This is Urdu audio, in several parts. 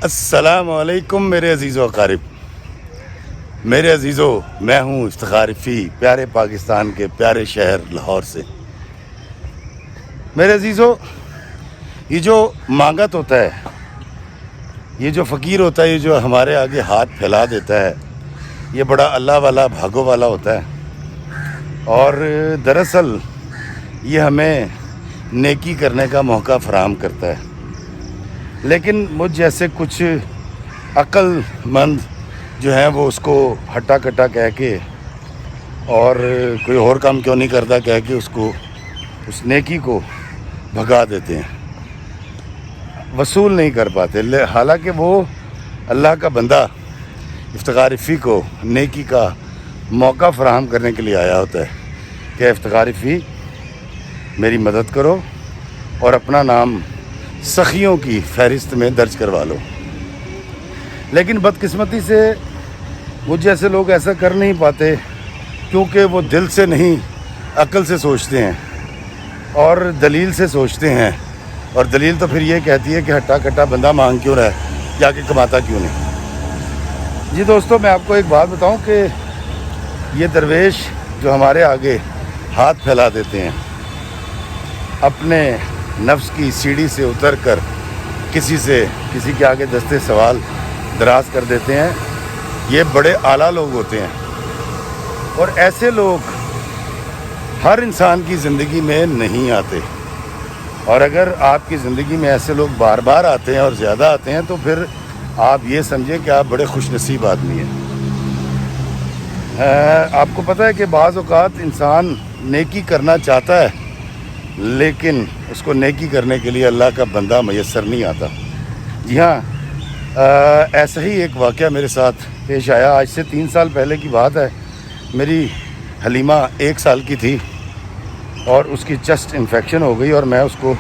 السلام علیکم میرے عزیز و اقارب، میرے عزیزو، میں ہوں افتخار رفیع، پیارے پاکستان کے پیارے شہر لاہور سے۔ میرے عزیزو، یہ جو مانگت ہوتا ہے، یہ جو فقیر ہوتا ہے، یہ جو ہمارے آگے ہاتھ پھیلا دیتا ہے، یہ بڑا اللہ والا بھاگو والا ہوتا ہے، اور دراصل یہ ہمیں نیکی کرنے کا موقع فراہم کرتا ہے۔ لیکن مجھ جیسے کچھ عقل مند جو ہیں وہ اس کو ہٹا کٹا کہہ کے اور کوئی اور کام کیوں نہیں کرتا کہہ کے اس نیکی کو بھگا دیتے ہیں، وصول نہیں کر پاتے، حالانکہ وہ اللہ کا بندہ افتخار رفیع کو نیکی کا موقع فراہم کرنے کے لیے آیا ہوتا ہے کہ افتخار رفیع میری مدد کرو اور اپنا نام سخیوں کی فہرست میں درج کروا لو۔ لیکن بدقسمتی سے مجھ جیسے لوگ ایسا کر نہیں پاتے، کیونکہ وہ دل سے نہیں عقل سے سوچتے ہیں اور دلیل سے سوچتے ہیں، اور دلیل تو پھر یہ کہتی ہے کہ ہٹا کٹا بندہ مانگ کیوں رہا ہے، جا کے کماتا کیوں نہیں۔ جی دوستو، میں آپ کو ایک بات بتاؤں کہ یہ درویش جو ہمارے آگے ہاتھ پھیلا دیتے ہیں، اپنے نفس کی سیڑھی سے اتر کر کسی کے آگے دستے سوال دراز کر دیتے ہیں، یہ بڑے اعلیٰ لوگ ہوتے ہیں، اور ایسے لوگ ہر انسان کی زندگی میں نہیں آتے، اور اگر آپ کی زندگی میں ایسے لوگ بار بار آتے ہیں اور زیادہ آتے ہیں تو پھر آپ یہ سمجھیں کہ آپ بڑے خوش نصیب آدمی ہیں۔ آپ کو پتہ ہے کہ بعض اوقات انسان نیکی کرنا چاہتا ہے، لیکن اس کو نیکی کرنے کے لیے اللہ کا بندہ میسر نہیں آتا۔ جی ہاں، ایسا ہی ایک واقعہ میرے ساتھ پیش آیا۔ آج سے 3 سال پہلے کی بات ہے۔ میری حلیمہ 1 سال کی تھی اور اس کی چسٹ انفیکشن ہو گئی، اور میں اس کو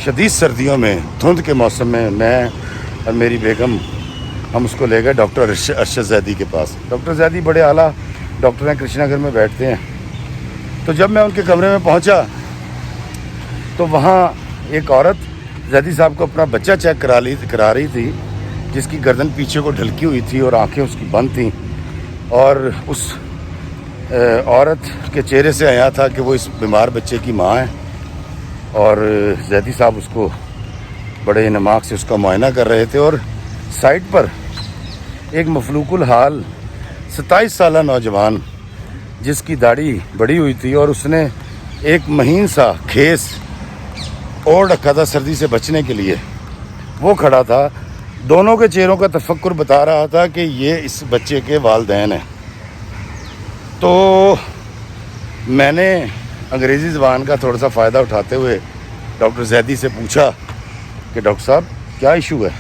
شدید سردیوں میں، دھند کے موسم میں اور میری بیگم ہم اس کو لے گئے ڈاکٹر ارشد زیدی کے پاس۔ ڈاکٹر زیدی بڑے اعلیٰ ڈاکٹر ہیں، کرشنا گھر میں بیٹھتے ہیں۔ تو جب میں ان کے کمرے میں پہنچا تو وہاں ایک عورت زیدی صاحب کو اپنا بچہ چیک کرا رہی تھی، جس کی گردن پیچھے کو ڈھلکی ہوئی تھی اور آنکھیں اس کی بند تھیں، اور اس عورت کے چہرے سے عیاں تھا کہ وہ اس بیمار بچے کی ماں ہے، اور زیدی صاحب اس کو بڑے انعماق سے اس کا معائنہ کر رہے تھے، اور سائٹ پر ایک مفلوق الحال 27 سالہ نوجوان جس کی داڑھی بڑی ہوئی تھی اور اس نے ایک مہین سا کھیس اوڑھ رکھا تھا سردی سے بچنے کے لیے، وہ کھڑا تھا۔ دونوں کے چہروں کا تفکر بتا رہا تھا کہ یہ اس بچے کے والدین ہیں۔ تو میں نے انگریزی زبان کا تھوڑا سا فائدہ اٹھاتے ہوئے ڈاکٹر زیدی سے پوچھا کہ ڈاکٹر صاحب کیا ایشو ہے؟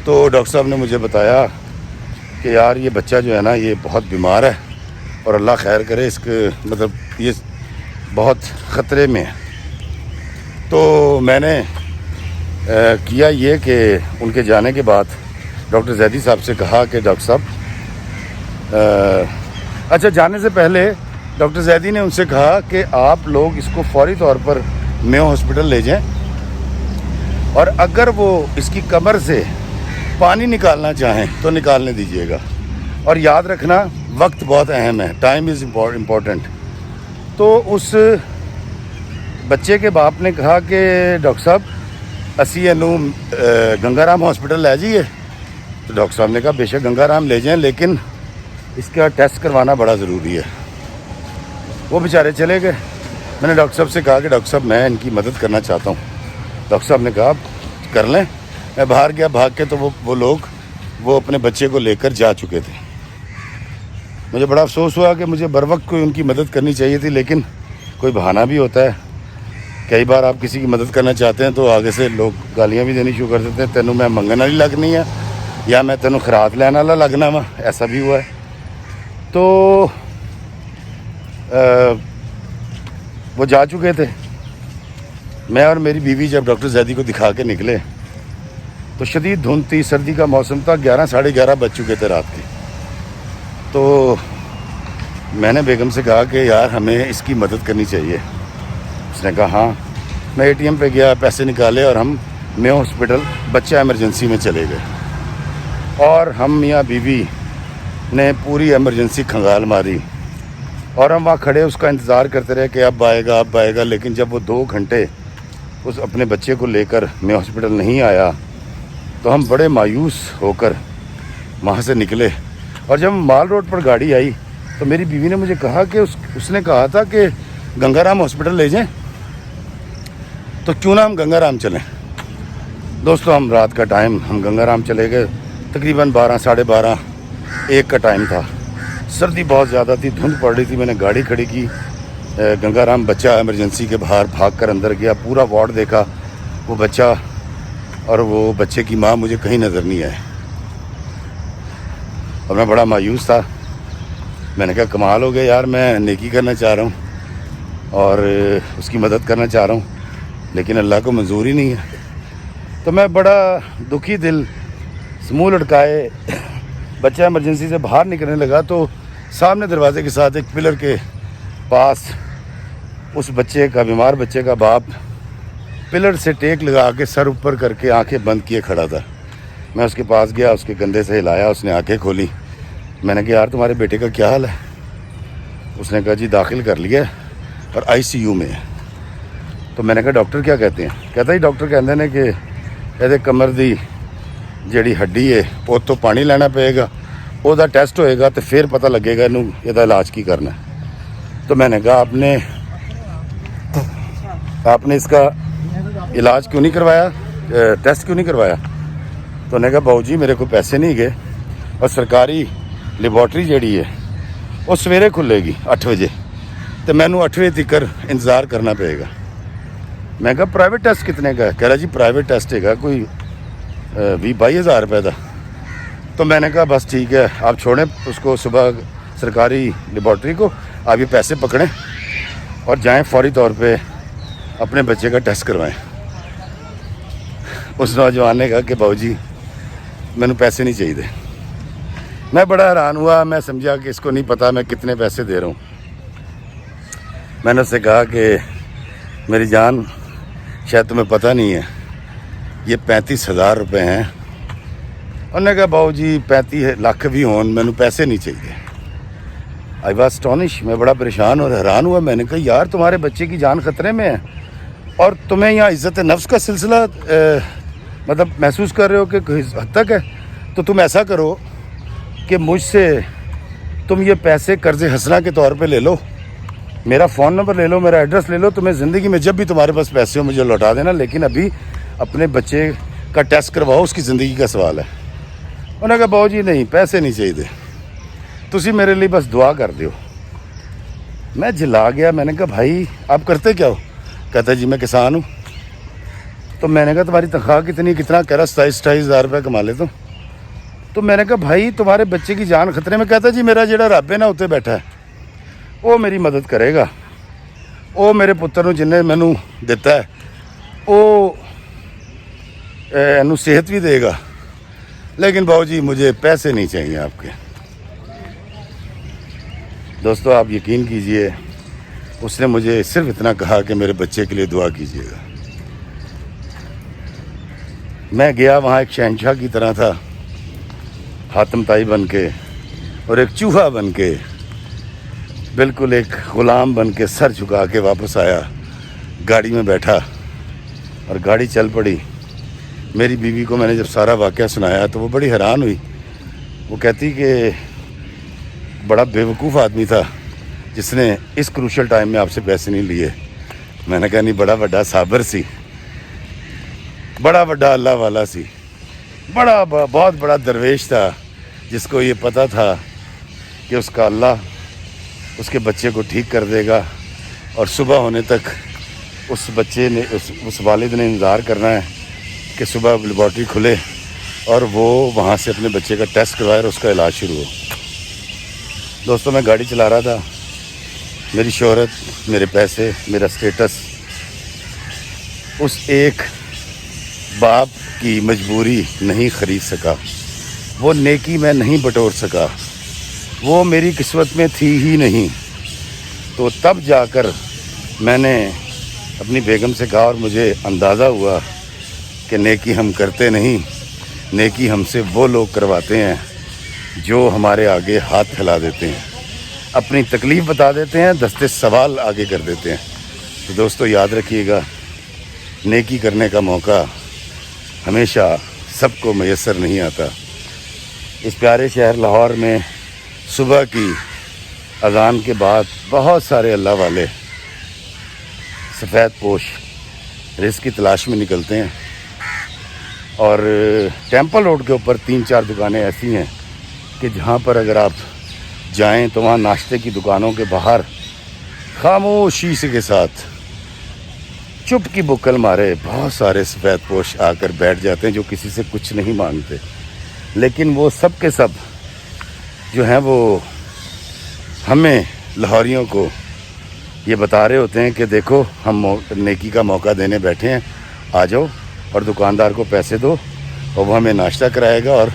تو ڈاکٹر صاحب نے مجھے بتایا کہ یار یہ بچہ جو ہے نا یہ بہت بیمار ہے، اور اللہ خیر کرے، اس کے یہ بہت خطرے میں ہے۔ تو میں نے کیا یہ کہ ان کے جانے کے بعد ڈاکٹر زیدی صاحب سے کہا کہ ڈاکٹر صاحب اچھا، جانے سے پہلے ڈاکٹر زیدی نے ان سے کہا کہ آپ لوگ اس کو فوری طور پر میو ہاسپٹل لے جائیں، اور اگر وہ اس کی کمر سے پانی نکالنا چاہیں تو نکالنے دیجیے گا، اور یاد رکھنا وقت بہت اہم ہے، ٹائم از امپورٹنٹ۔ تو اس بچے کے باپ نے کہا کہ ڈاکٹر صاحب اسی گنگا رام ہاسپٹل لے جائیے۔ تو ڈاکٹر صاحب نے کہا بے شک گنگا رام لے جائیں، لیکن اس کا ٹیسٹ کروانا بڑا ضروری ہے۔ وہ بیچارے چلے گئے۔ میں نے ڈاکٹر صاحب سے کہا کہ ڈاکٹر صاحب میں ان کی مدد کرنا چاہتا ہوں۔ ڈاکٹر صاحب نے کہا کر لیں۔ میں باہر گیا، بھاگ کے، تو وہ لوگ اپنے بچے کو لے کر جا چکے تھے۔ مجھے بڑا افسوس ہوا کہ مجھے بر وقت کوئی ان کی مدد کرنی چاہیے تھی، لیکن کوئی بہانہ بھی ہوتا ہے۔ کئی بار آپ کسی کی مدد کرنا چاہتے ہیں تو آگے سے لوگ گالیاں بھی دینی شروع کر دیتے ہیں، تینوں میں منگن والی لگنی ہے یا میں تینوں خیرات لینے والا لگنا وا۔ ایسا بھی ہوا ہے۔ تو وہ جا چکے تھے۔ میں اور میری بیوی جب ڈاکٹر زیدی کو دکھا کے نکلے تو شدید دھند تھی، سردی کا موسم تھا، 11 ساڑھے 11 بج چکے تھے رات کے۔ تو میں نے بیگم سے کہا کہ یار ہمیں اس کی مدد کرنی چاہیے۔ اس نے کہا ہاں۔ میں ATM پہ گیا، پیسے نکالے، اور ہم میں ہاسپٹل بچہ ایمرجنسی میں چلے گئے اور ہم میاں بیوی نے پوری ایمرجنسی کھنگال ماری اور ہم وہاں کھڑے اس کا انتظار کرتے رہے کہ اب آئے گا. لیکن جب وہ 2 گھنٹے اس اپنے بچے کو لے کر میں ہاسپٹل نہیں آیا تو ہم بڑے مایوس ہو کر وہاں سے نکلے. اور جب مال روڈ پر گاڑی آئی تو میری بیوی نے مجھے کہا کہ اس نے کہا تھا کہ گنگا رام ہاسپٹل لے جائیں, تو کیوں نہ ہم گنگا رام چلیں. دوستو ہم رات کا ٹائم ہم گنگا رام چلے گئے, تقریباً 12 ساڑھے 12 1 کا ٹائم تھا. سردی بہت زیادہ تھی, دھند پڑ رہی تھی. میں نے گاڑی کھڑی کی, گنگا رام بچہ ایمرجنسی کے باہر بھاگ کر اندر گیا, پورا وارڈ دیکھا, وہ بچہ اور وہ بچے کی ماں مجھے کہیں نظر نہیں آئے اور میں بڑا مایوس تھا. میں نے کہا کمال ہو گیا یار, میں نیکی کرنا چاہ رہا ہوں اور اس کی مدد کرنا چاہ رہا ہوں لیکن اللہ کو منظور ہی نہیں ہے. تو میں بڑا دکھی دل منہ لٹکائے بچہ ایمرجنسی سے باہر نکلنے لگا تو سامنے دروازے کے ساتھ ایک پلر کے پاس اس بچے کا, بیمار بچے کا باپ پلر سے ٹیک لگا کے سر اوپر کر کے آنکھیں بند کیے کھڑا تھا. میں اس کے پاس گیا, اس کے کندھے سے ہلایا, اس نے آنکھیں کھولی. میں نے کہا یار تمہارے بیٹے کا کیا حال ہے؟ اس نے کہا جی داخل کر لیا اور ICU میں ہے. تو میں نے کہا ڈاکٹر کیا کہتے ہیں؟ کہتا جی ڈاکٹر کہتے ہیں کہ ਇਹਦੇ ਕਮਰ ਦੀ ਜਿਹੜੀ ਹੱਡੀ ਹੈ ਉਹ ਤੋਂ ਪਾਣੀ ਲੈਣਾ ਪਏਗਾ, ਉਹਦਾ ٹیسٹ ਹੋਏਗਾ تو پھر پتہ لگے گا ਇਹਨੂੰ ਇਹਦਾ ਇਲਾਜ ਕੀ ਕਰਨਾ. تو میں نے کہا آپ نے اس کا علاج کیوں نہیں کروایا, ٹیسٹ کیوں نہیں کروایا؟ تو نے کہا باؤ جی میرے کو پیسے نہیں گئے اور سرکاری لیبارٹری جیڑی ہے وہ سویرے کھلے گی 8 بجے تو مینوں 8 بجے تک انتظار کرنا پڑے گا. میں کہا پرائیویٹ ٹیسٹ کتنے کا ہے؟ کہہ رہا جی پرائیویٹ ٹیسٹ ہے گا کوئی 20-22 ہزار روپے کا. تو میں نے کہا بس ٹھیک ہے, آپ چھوڑیں اس کو, صبح سرکاری لیبارٹری کو آپ یہ پیسے پکڑیں اور جائیں فوری طور پہ اپنے بچے کا ٹیسٹ کروائیں. اس نوجوان نے کہا کہ باؤ جی مینوں پیسے نہیں چاہیے. میں بڑا حیران ہوا, میں سمجھا کہ اس کو نہیں پتہ میں کتنے پیسے دے رہا ہوں. میں نے اس سے کہا کہ میری جان شاید تمہیں پتہ نہیں ہے یہ 35,000 روپے ہیں. انہوں نے کہا باؤ جی 35 لاکھ بھی ہون مینوں پیسے نہیں چاہیے. آئی واز اسٹونش, میں بڑا پریشان اور حیران ہوا. میں نے کہا یار تمہارے بچے کی جان خطرے میں ہے اور تمہیں یہاں عزت نفس کا سلسلہ مطلب محسوس کر رہے ہو کہ کس حد تک ہے. تو تم ایسا کرو کہ مجھ سے تم یہ پیسے قرض حسنہ کے طور پہ لے لو, میرا فون نمبر لے لو, میرا ایڈریس لے لو, تمہیں زندگی میں جب بھی تمہارے پاس پیسے ہو مجھے لوٹا دینا, لیکن ابھی اپنے بچے کا ٹیسٹ کرواؤ, اس کی زندگی کا سوال ہے. انہوں نے کہا باؤ جی نہیں پیسے نہیں چاہیے, تسی میرے لیے بس دعا کر دیو. میں جلا گیا. میں نے کہا بھائی آپ کرتے کیا ہو؟ کہتا جی میں کسان ہوں. تو میں نے کہا تمہاری تنخواہ کتنا؟ کہہ رہا 27-28 ہزار روپے کما لیتا ہوں. تو میں نے کہا بھائی تمہارے بچے کی جان خطرے میں. کہتا جی میرا جڑا رب ہے نا اتنے بیٹھا ہے وہ میری مدد کرے گا, وہ میرے پتر نوں جن نے مینوں دیتا ہے وہ اینوں صحت بھی دے گا, لیکن باؤ جی مجھے پیسے نہیں چاہیے آپ کے. دوستو آپ یقین کیجئے اس نے مجھے صرف اتنا کہا کہ میرے بچے کے لیے دعا کیجئے گا. میں گیا وہاں ایک شہنشاہ کی طرح تھا, حاتم طائی بن کے اور ایک چوہا بن کے, بالکل ایک غلام بن کے سر جھکا کے واپس آیا. گاڑی میں بیٹھا اور گاڑی چل پڑی. میری بیوی کو میں نے جب سارا واقعہ سنایا تو وہ بڑی حیران ہوئی. وہ کہتی کہ بڑا بیوقوف آدمی تھا جس نے اس کروشل ٹائم میں آپ سے پیسے نہیں لیے. میں نے کہا نہیں بڑا بڑا صابر سی, بڑا بڑا اللہ والا سی, بہت بڑا درویش تھا جس کو یہ پتہ تھا کہ اس کا اللہ اس کے بچے کو ٹھیک کر دے گا اور صبح ہونے تک اس بچے نے اس والد نے انتظار کرنا ہے کہ صبح لیبارٹری کھلے اور وہ وہاں سے اپنے بچے کا ٹیسٹ کروائے اور اس کا علاج شروع ہو. دوستوں میں گاڑی چلا رہا تھا, میری شہرت, میرے پیسے, میرا سٹیٹس اس ایک باپ کی مجبوری نہیں خرید سکا, وہ نیکی میں نہیں بٹور سکا, وہ میری قسمت میں تھی ہی نہیں. تو تب جا کر میں نے اپنی بیگم سے کہا اور مجھے اندازہ ہوا کہ نیکی ہم کرتے نہیں، نیکی ہم سے وہ لوگ کرواتے ہیں جو ہمارے آگے ہاتھ پھیلا دیتے ہیں، اپنی تکلیف بتا دیتے ہیں، دستے سوال آگے کر دیتے ہیں۔ تو دوستو یاد رکھیے گا، نیکی کرنے کا موقع ہمیشہ سب کو میسر نہیں آتا۔ اس پیارے شہر لاہور میں صبح کی اذان کے بعد بہت سارے اللہ والے سفید پوش رزق کی تلاش میں نکلتے ہیں، اور ٹیمپل روڈ کے اوپر 3-4 دکانیں ایسی ہیں کہ جہاں پر اگر آپ جائیں تو وہاں ناشتے کی دکانوں کے باہر خاموشی سے کے ساتھ چپ کی بکل مارے بہت سارے سفید پوش آ کر بیٹھ جاتے ہیں جو کسی سے کچھ نہیں مانگتے، لیکن وہ سب کے سب جو ہیں وہ ہمیں لاہوریوں کو یہ بتا رہے ہوتے ہیں کہ دیکھو ہم نیکی کا موقع دینے بیٹھے ہیں، آ جاؤ اور دکاندار کو پیسے دو اور وہ ہمیں ناشتہ کرائے گا اور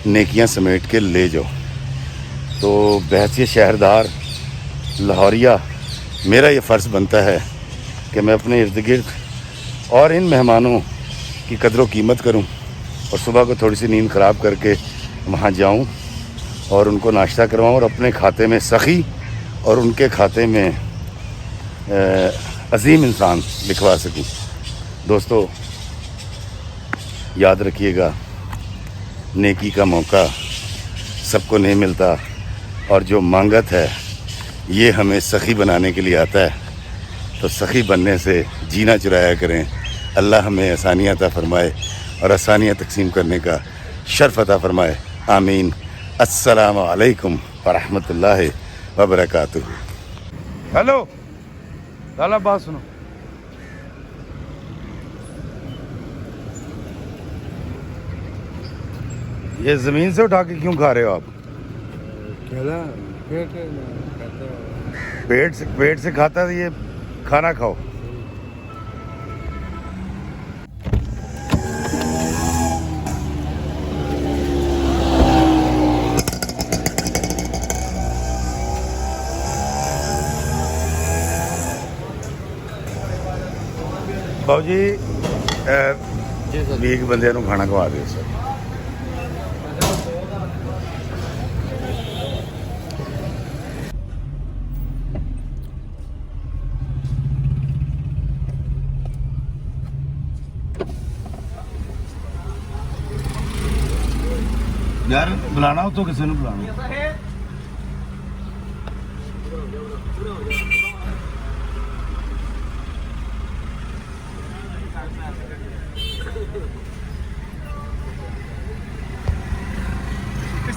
نیکیاں سمیٹ کے لے جاؤ۔ تو بحیثیت شہردار لاہوریہ میرا یہ فرض بنتا ہے کہ میں اپنے ارد گرد اور ان مہمانوں کی قدر و قیمت کروں، اور صبح کو تھوڑی سی نیند خراب کر کے وہاں جاؤں اور ان کو ناشتہ کرواؤں اور اپنے کھاتے میں سخی اور ان کے کھاتے میں عظیم انسان لکھوا سکوں۔ دوستو یاد رکھیے گا، نیکی کا موقع سب کو نہیں ملتا، اور جو مانگت ہے یہ ہمیں سخی بنانے کے لیے آتا ہے، تو سخی بننے سے جینا چرایا کریں۔ اللہ ہمیں آسانیاں عطا فرمائے اور آسانیاں تقسیم کرنے کا شرف عطا فرمائے، آمین۔ السلام علیکم ورحمۃ اللہ وبرکاتہ۔ ہیلو لالا، بات سنو، یہ زمین سے اٹھا کے کیوں کھا رہے ہو آپ؟ پیٹ سے کھاتا ہے یہ، کھانا کھاؤ۔ باؤ جی بھی ایک بندے نو کھانا کھوا دو سر۔ یار بلانا ہو تو کسی نے بلانا۔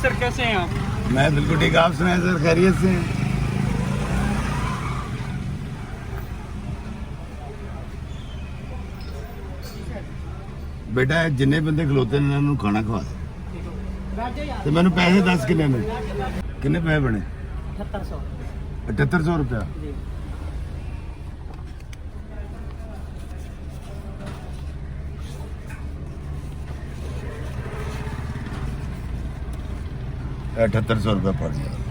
سر کیسے ہیں آپ؟ میں بالکل ٹھیک، آپ سنائیں سر، خیریت سے ہیں؟ بیٹا جن بندے کھلوتے ہیں انہوں کھانا کھوا دے، تو میں نے پیسے دس کنے پیسے بنے؟ 7800 روپیہ۔ $7800 پڑ گیا۔